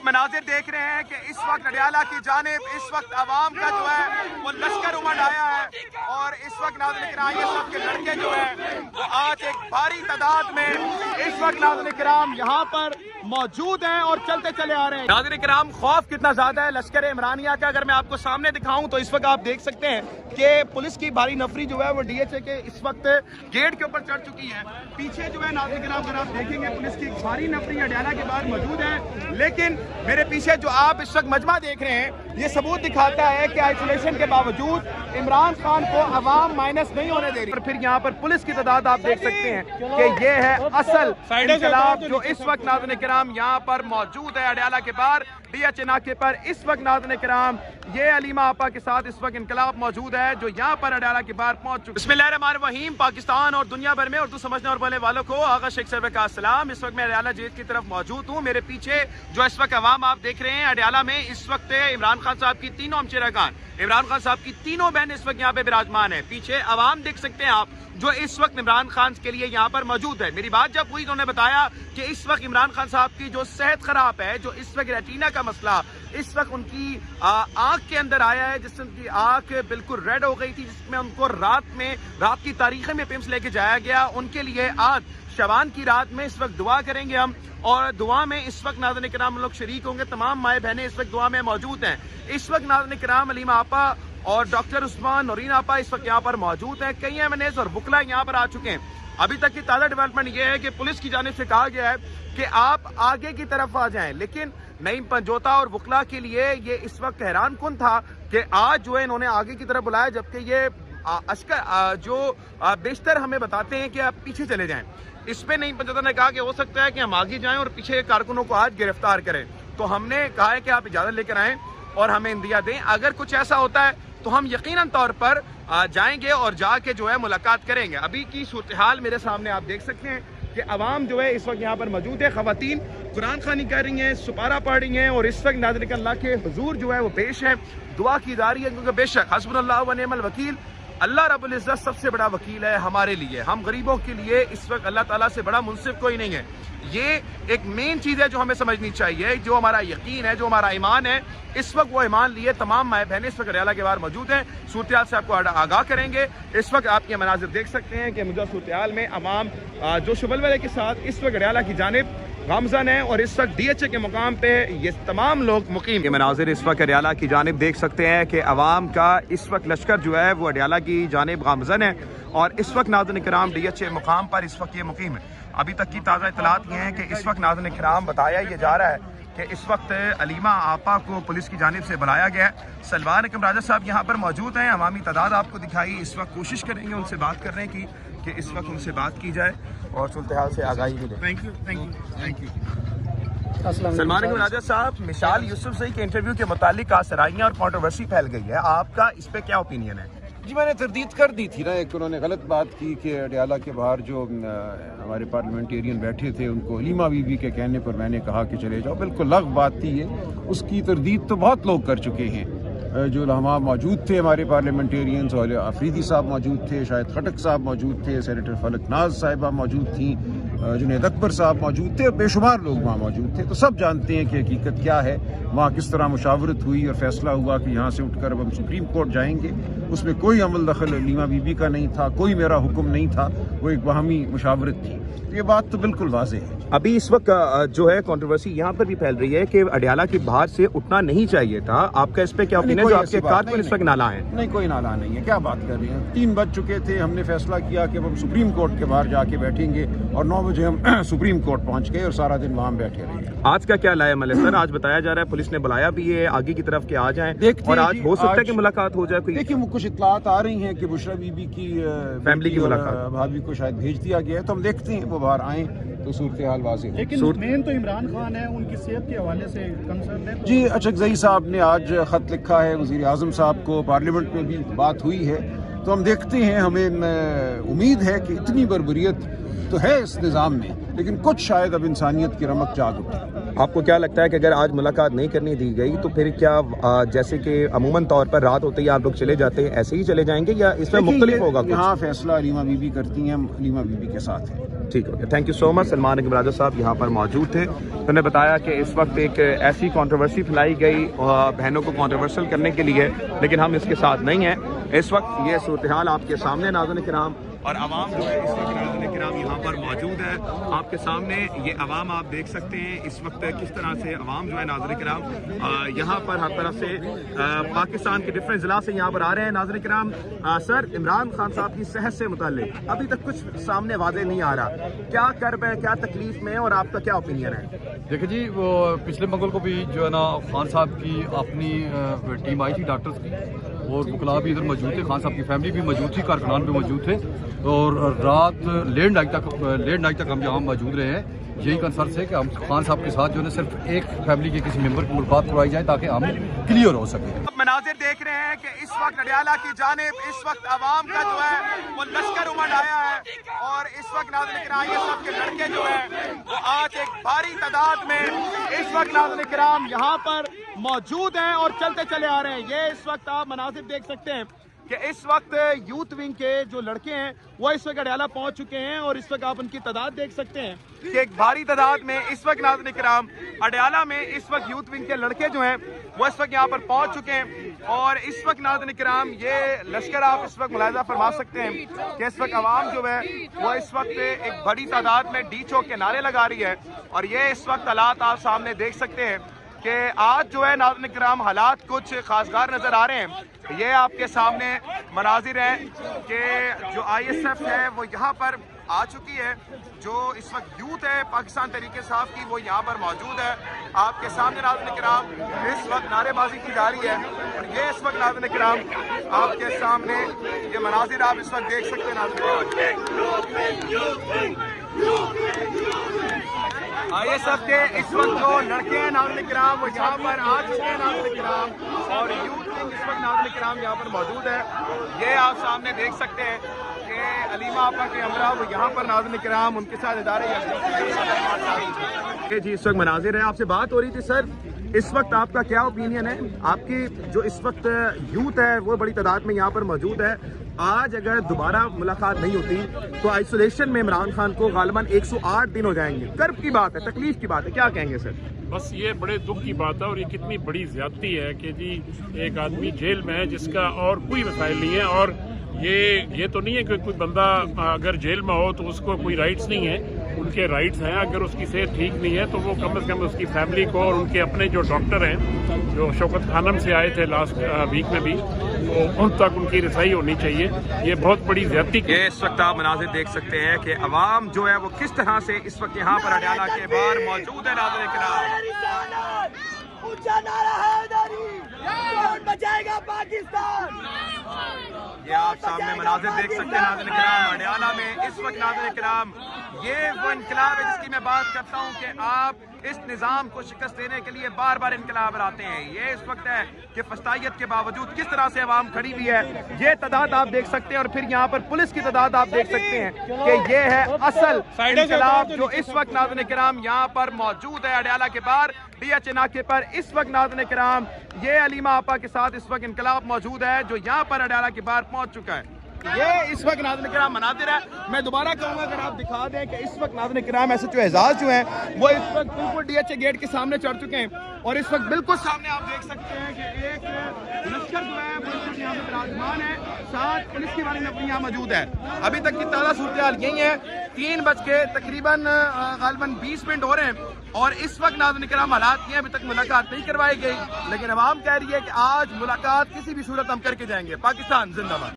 आप मनाजिर देख रहे हैं कि इस वक्त अडियाला की जानिब इस वक्त आवाम का जो है वो लश्कर उमड़ आया है और इस वक्त नाज़रीन किराम ये सब के लड़के जो है वो आज एक भारी तादाद में इस वक्त नाज़रीन किराम यहाँ पर मौजूद हैं और चलते चले आ रहे हैं। नाज़रीन किराम खौफ कितना ज्यादा है लश्कर इमरानिया का, अगर मैं आपको सामने दिखाऊं तो इस वक्त आप देख सकते हैं कि पुलिस की भारी नफरी जो है वो डीएचए के इस वक्त गेट के ऊपर चढ़ चुकी है। पीछे जो है नाज़रीन किराम अगर आप देखेंगे पुलिस की भारी नफरी अडियाला के बाद मौजूद है, लेकिन मेरे पीछे जो आप इस वक्त मजमा देख रहे हैं ये सबूत दिखाता है कि आइसोलेशन के बावजूद इमरान खान को अवाम माइनस नहीं होने दे रही। और फिर यहाँ पर पुलिस की तादाद आप देख सकते हैं कि ये है असल इनकलाब जो इस वक्त नाज़रीन किराम यहाँ पर मौजूद है अडियाला के बाहर डीएचए नाके पर। इस वक्त नाज़रीन किराम ये अलीमा आपा के साथ इस वक्त इनकलाब मौजूद है जो यहाँ पर अडियाला के बाहर पहुंच चुके। बिस्मिल्लाहिर्रहमानिर्रहीम। पाकिस्तान और दुनिया भर में उर्दू समझने और बोलने वालों को आगा शेख सरवर का सलाम। इस वक्त मैं अडियाला जेल की तरफ मौजूद हूँ। मेरे पीछे जो इस वक्त अवाम आप देख रहे हैं अडियाला में इस वक्त इमरान खान साहब की तीनों हमशेरागान, इमरान खान साहब की तीनों बहन इस वक्त यहाँ पे विराजमान है। पीछे अवाम देख सकते हैं आप जो इस वक्त इमरान खान के लिए यहाँ पर मौजूद है। मेरी बात जब हुई उन्होंने बताया कि इस वक्त इमरान खान साहब की जो सेहत खराब है, जो इस वक्त रेटिना का मसला इस वक्त उनकी आंख के अंदर आया है, जिससे उनकी आंख बिल्कुल रेड हो गई थी, जिसमें उनको रात की तारीखें में पिम्स लेके जाया गया। उनके लिए आज शबान की रात में इस वक्त दुआ करेंगे हम और दुआ में इस वक्त नाज़रीन किराम लोग शरीक होंगे। तमाम माए बहनें इस वक्त दुआ में मौजूद हैं। इस वक्त नाज़रीन किराम अलीमा आपा और डॉक्टर उस्मान नौरीन आपा इस वक्त यहाँ पर मौजूद हैं। कई एमएनएस और वकला यहाँ पर आ चुके हैं। अभी तक की ताज़ा डेवलपमेंट ये है कि पुलिस की जानिब से कहा गया है कि आप आगे की तरफ आ जाएं, लेकिन नईम पंजोता और वकला के लिए ये इस वक्त हैरान कुन था कि आज जो है इन्होंने आगे की तरफ बुलाया, जबकि ये अस्कर जो बेशतर हमें बताते हैं कि आप पीछे चले जाएं। इस पे नईम पंजोता ने कहा कि हो सकता है कि हम आगे जाएं और पीछे कारकुनों को आज गिरफ्तार करें। तो हमने कहा है कि आप इजाजत लेकर आएं और हमें इंदिया दें। अगर कुछ ऐसा होता है तो हम यकीनन तौर पर जाएंगे और जाके जो है मुलाकात करेंगे। अभी की सूरत हाल मेरे सामने आप देख सकते हैं कि अवाम जो है इस वक्त यहाँ पर मौजूद है। खवातीन कुरान खानी कर रही हैं, सुपारा पढ़ रही हैं और इस वक्त नाज़रीन अल्लाह के हुजूर जो है वो पेश है, दुआ की जा रही है, क्योंकि बेशक हस्बुनल्लाह व निअमल वकील, अल्लाह रब्बुल इज्जत सबसे बड़ा वकील है हमारे लिए। हम गरीबों के लिए इस वक्त अल्लाह ताला से बड़ा मुंसिफ कोई नहीं है। ये एक मेन चीज़ है जो हमें समझनी चाहिए। जो हमारा यकीन है, जो हमारा ईमान है, इस वक्त वो ईमान लिए तमाम माए बहनें इस वक्त अडियाला के बाहर मौजूद हैं। सूरत हाल से आपको आगाह करेंगे। इस वक्त आप ये मनाजिर देख सकते हैं कि मौजूदा सूरत हाल में अवाम जो शुबलवले के साथ इस वक्त अडियाला की जानिब गामजन है और इस वक्त डीएचए के मुकाम पे ये तमाम लोग मुकीम। ये मनाजिर इस वक्त अडियाला की जानिब देख सकते हैं कि अवाम का इस वक्त लश्कर जो है वो अडियाला की जानिब गामजन है और इस वक्त नाज़रीन किराम डीएचए मुकाम पर इस वक्त ये मुकीम है। अभी तक की ताज़ा इतलात ये हैं कि इस वक्त नाज़रीन किराम बताया ये जा रहा है कि इस वक्त अलीमा आपा को पुलिस की जानिब से बुलाया गया है। सलमान अकरम राजा साहब यहाँ पर मौजूद हैं। अवामी तादाद आपको दिखाई। इस वक्त कोशिश करेंगे उनसे बात करने की कि इस वक्त उनसे बात की जाए और सूरत हाल से आगाही मिले। Thank you, thank you, thank you. Salman Akram Raja साहब, मिसाल यूसुफजई के इंटरव्यू के मुतालिक आसराइयाँ और कंट्रोवर्सी फैल गई है, आपका इस पे क्या ओपिनियन है? जी, मैंने तरदीद कर दी थी ना। एक उन्होंने गलत बात की कि अडियाला के बाहर जो हमारे पार्लियामेंटेरियन बैठे थे उनको अलीमा बीबी के कहने पर मैंने कहा कि चले जाओ। बिल्कुल लग बात थी ये। उसकी तरदीद तो बहुत लोग कर चुके हैं। जो वहाँ मौजूद थे हमारे पार्लियामेंटेरियंस, और अफरीदी साहब मौजूद थे, शायद खटक साहब मौजूद थे, सेनेटर फलक नाज साहिबा मौजूद थी, जुनैद अकबर साहब मौजूद थे, बेशुमार लोग वहाँ मौजूद थे। तो सब जानते हैं कि हकीकत क्या है, वहाँ किस तरह मुशावरत हुई और फैसला हुआ कि यहाँ से उठकर अब हम सुप्रीम कोर्ट जाएंगे। उसमें कोई अमल दखल अलीमा बीबी का नहीं था, कोई मेरा हुक्म नहीं था, वो एक बाहमी मुशावरत थी। ये बात तो बिल्कुल वाज़ेह है। अभी इस वक्त जो है कंट्रोवर्सी यहाँ पर भी फैल रही है कि अडियाला के बाहर से उठना नहीं चाहिए था। आपका इस पे क्या ओपिनियन है? जो आपके कारकुन इस वक्त नाला है? नहीं, कोई नाला नहीं है। क्या बात कर रहे हैं? 3 बज चुके थे, हमने फैसला किया कि हम सुप्रीम कोर्ट के बाहर जाके बैठेंगे और 9 बजे हम सुप्रीम कोर्ट पहुंच गए और सारा दिन वहाँ बैठे रहे। आज का क्या लाया अमल है सर? आज बताया जा रहा है पुलिस ने बुलाया भी है आगे की तरफ के आ जाएं और आज हो सकता है कि मुलाकात हो जाए। देखिए, कुछ इत्तलात आ रही हैं कि बुशरा बीबी की फैमिली की मुलाकात भाभी को शायद भेज दिया गया है। तो हम देखते हैं वो बाहर आए तो सूरत हाल वाज़ेह। लेकिन मेन तो इमरान खान है, उनकी सेहत के हवाले से कंसर्न है। जी, अचकज़ई साहब ने आज ख़त लिखा है वज़ीर आज़म साहब को, पार्लियामेंट में भी बात हुई है। तो हम देखते हैं, हमें उम्मीद है कि इतनी बर्बरियत तो है इस निज़ाम में, लेकिन कुछ शायद अब इंसानियत की रमक जाग उठी। आपको क्या लगता है कि अगर आज मुलाकात नहीं करनी दी गई तो फिर क्या जैसे कि अमूमन तौर पर रात होते ही आप लोग चले जाते हैं, ऐसे ही चले जाएंगे या इसमें मुख्तलिफ होगा? यहाँ फैसला अलीमा बीबी करती हैं, अलीमा बीबी के साथ है। ठीक है, thank you so much. Salman Iqbal Raja साहब यहाँ पर मौजूद थे। उन्होंने बताया कि इस वक्त एक ऐसी कंट्रोवर्सी फैलाई गई बहनों को कंट्रोवर्शियल करने के लिए, लेकिन हम इसके साथ नहीं हैं। इस वक्त ये सूरत हाल आपके सामने नाज़रीन किराम, और आवाम जो है इस वक्त नाज़रीन किराम यहाँ पर मौजूद है आपके सामने। ये आवाम आप देख सकते हैं इस वक्त किस तरह से आवाम जो है नाज़रीन किराम यहाँ पर हर तरफ से पाकिस्तान के डिफरेंट ज़िला से यहाँ पर आ रहे हैं। नाज़रीन किराम, सर, इमरान खान साहब की सेहत से मुताल्लिक अभी तक कुछ सामने वाज़ेह नहीं आ रहा, क्या कर्ब है, क्या तकलीफ में है और आपका क्या ओपिनियन है? देखिए जी, वो पिछले मंगल को भी जो है ना खान साहब की अपनी टीम आई थी डॉक्टर्स की, और वकला भी इधर मौजूद थे, खान साहब की फैमिली भी मौजूद थी, कारकुनान भी मौजूद थे, और रात लेट नाइट तक हम यहाँ मौजूद रहे हैं। यही कंसर्न है कि हम खान साहब के साथ जो है सिर्फ एक फैमिली के किसी मेंबर की मुलाकात करवाई जाए ताकि हम क्लियर हो सके। मनाजिर देख रहे हैं कि इस वक्त अडियाला की जानिब इस वक्त आवाम का जो है वो लश्कर उमड़ आया है, और इस वक्त नाज़रीन किराम ये सब के लड़के जो है वो आज एक भारी तादाद में इस वक्त नाज़रीन किराम यहाँ पर मौजूद हैं और चलते चले आ रहे हैं। ये इस वक्त आप मनाजिर देख सकते हैं कि इस वक्त यूथ विंग के जो लड़के हैं वो इस वक्त अडियाला पहुंच चुके हैं, और इस वक्त आप उनकी तादाद देख सकते हैं कि एक भारी तादाद में इस वक्त नाज़रीन किराम अडियाला में इस वक्त यूथ विंग के लड़के जो हैं वो इस वक्त यहाँ पर पहुंच चुके हैं। और इस वक्त नाज़रीन किराम ये लश्कर आप इस वक्त मुलाहिज़ा फरमा सकते हैं कि इस वक्त आवाम जो है वो इस वक्त एक बड़ी तादाद में डी चौक के नारे लगा रही है, और ये इस वक्त हालात आप सामने देख सकते हैं कि आज जो है नाज़रीन किराम हालात कुछ खासगार नज़र आ रहे हैं। ये आपके सामने मनाजिर हैं कि जो ISF है वो यहाँ पर आ चुकी है, जो इस वक्त यूथ है पाकिस्तान तहरीक इंसाफ की वो यहाँ पर मौजूद है। आपके सामने नाज़रीन किराम इस वक्त नारेबाजी की जा रही है, और ये इस वक्त नाज़रीन किराम आपके सामने ये मनाजिर आप इस वक्त देख सकते हैं। ISF के इस वक्त जो लड़के हैं नाज़रीन किराम वो यहाँ पर आ चुके हैं नाज़रीन किराम, और यूथ विंग इस वक्त नाज़रीन किराम यहाँ पर मौजूद है। ये आप सामने देख सकते हैं कि अलीमा आपा के हमरा वो यहाँ पर नाज़रीन किराम उनके साथ इदारे जी इस वक्त मनाजिर है। आपसे बात हो रही थी सर, इस वक्त आपका क्या ओपिनियन है? आपकी जो इस वक्त यूथ है वो बड़ी तादाद में यहाँ पर मौजूद है, आज अगर दोबारा मुलाकात नहीं होती तो आइसोलेशन में इमरान खान को गालिबन 108 दिन हो जाएंगे। कर्ब की बात है, तकलीफ की बात है, क्या कहेंगे सर? बस ये बड़े दुख की बात है, और ये कितनी बड़ी ज्यादती है कि जी एक आदमी जेल में है जिसका और कोई वसाइल नहीं है, और ये तो नहीं है कि कोई बंदा अगर जेल में हो तो उसको कोई राइट्स नहीं है, उनके राइट्स हैं। अगर उसकी सेहत ठीक नहीं है तो वो कम से कम उसकी फैमिली को और उनके अपने जो डॉक्टर हैं जो शौकत खानम से आए थे लास्ट वीक में भी, तो उन तक उनकी रसाई होनी चाहिए। ये बहुत बड़ी ज्यादती। ये इस वक्त आप मनाजिर देख सकते हैं कि अवाम जो है वो किस तरह से इस वक्त यहाँ पर अडियाला के बाहर मौजूद है। नाज़रीन किराम ऊंचा नारा हैदरी, कौन बचाएगा पाकिस्तान? ये आप सामने मनाजिर देख सकते हैं नाज़रीन किराम अडियाला में इस वक्त। नाज़रीन किराम ये वो इनकलाब है जिसकी मैं बात करता हूँ कि आप इस निज़ाम को शिकस्त देने के लिए बार बार इनकलाब लाते हैं। ये इस वक्त है कि फस्तायत के बावजूद किस तरह से अवाम खड़ी हुई है, ये तादाद आप देख सकते हैं, और फिर यहाँ पर पुलिस की तादाद आप देख सकते हैं कि ये है असल इनकलाब जो इस वक्त नाज़रीन किराम यहाँ पर मौजूद है अडियाला के बाहर DH नाके पर। इस वक्त नाज़रीन किराम ये अलीमा आपा के साथ इस वक्त इनकलाब मौजूद है जो यहाँ पर अडियाला के बाहर पहुँच चुका है। ये इस वक्त नाज़रीन किराम मनाजिर है। मैं दोबारा कहूँगा अगर आप दिखा दें कि इस वक्त नाज़रीन किराम SHO एजाज जो हैं वो इस वक्त बिल्कुल DH गेट के सामने चढ़ चुके हैं, और इस वक्त बिल्कुल सामने आप देख सकते हैं कि एक लश्कर जो है वो यहाँ पर विराजमान है, साथ पुलिस की वाली नफरी यहाँ मौजूद है। अभी तक की ताज़ा सूरत हाल यही है, 3 बज के तकरीबन गालिबन 20 मिनट हो रहे हैं, और इस वक्त नाज़रीन किराम हालात ये अभी तक मुलाकात नहीं करवाई गई, लेकिन अवाम कह रही है कि आज मुलाकात किसी भी सूरत हम करके जाएंगे। पाकिस्तान जिंदाबाद।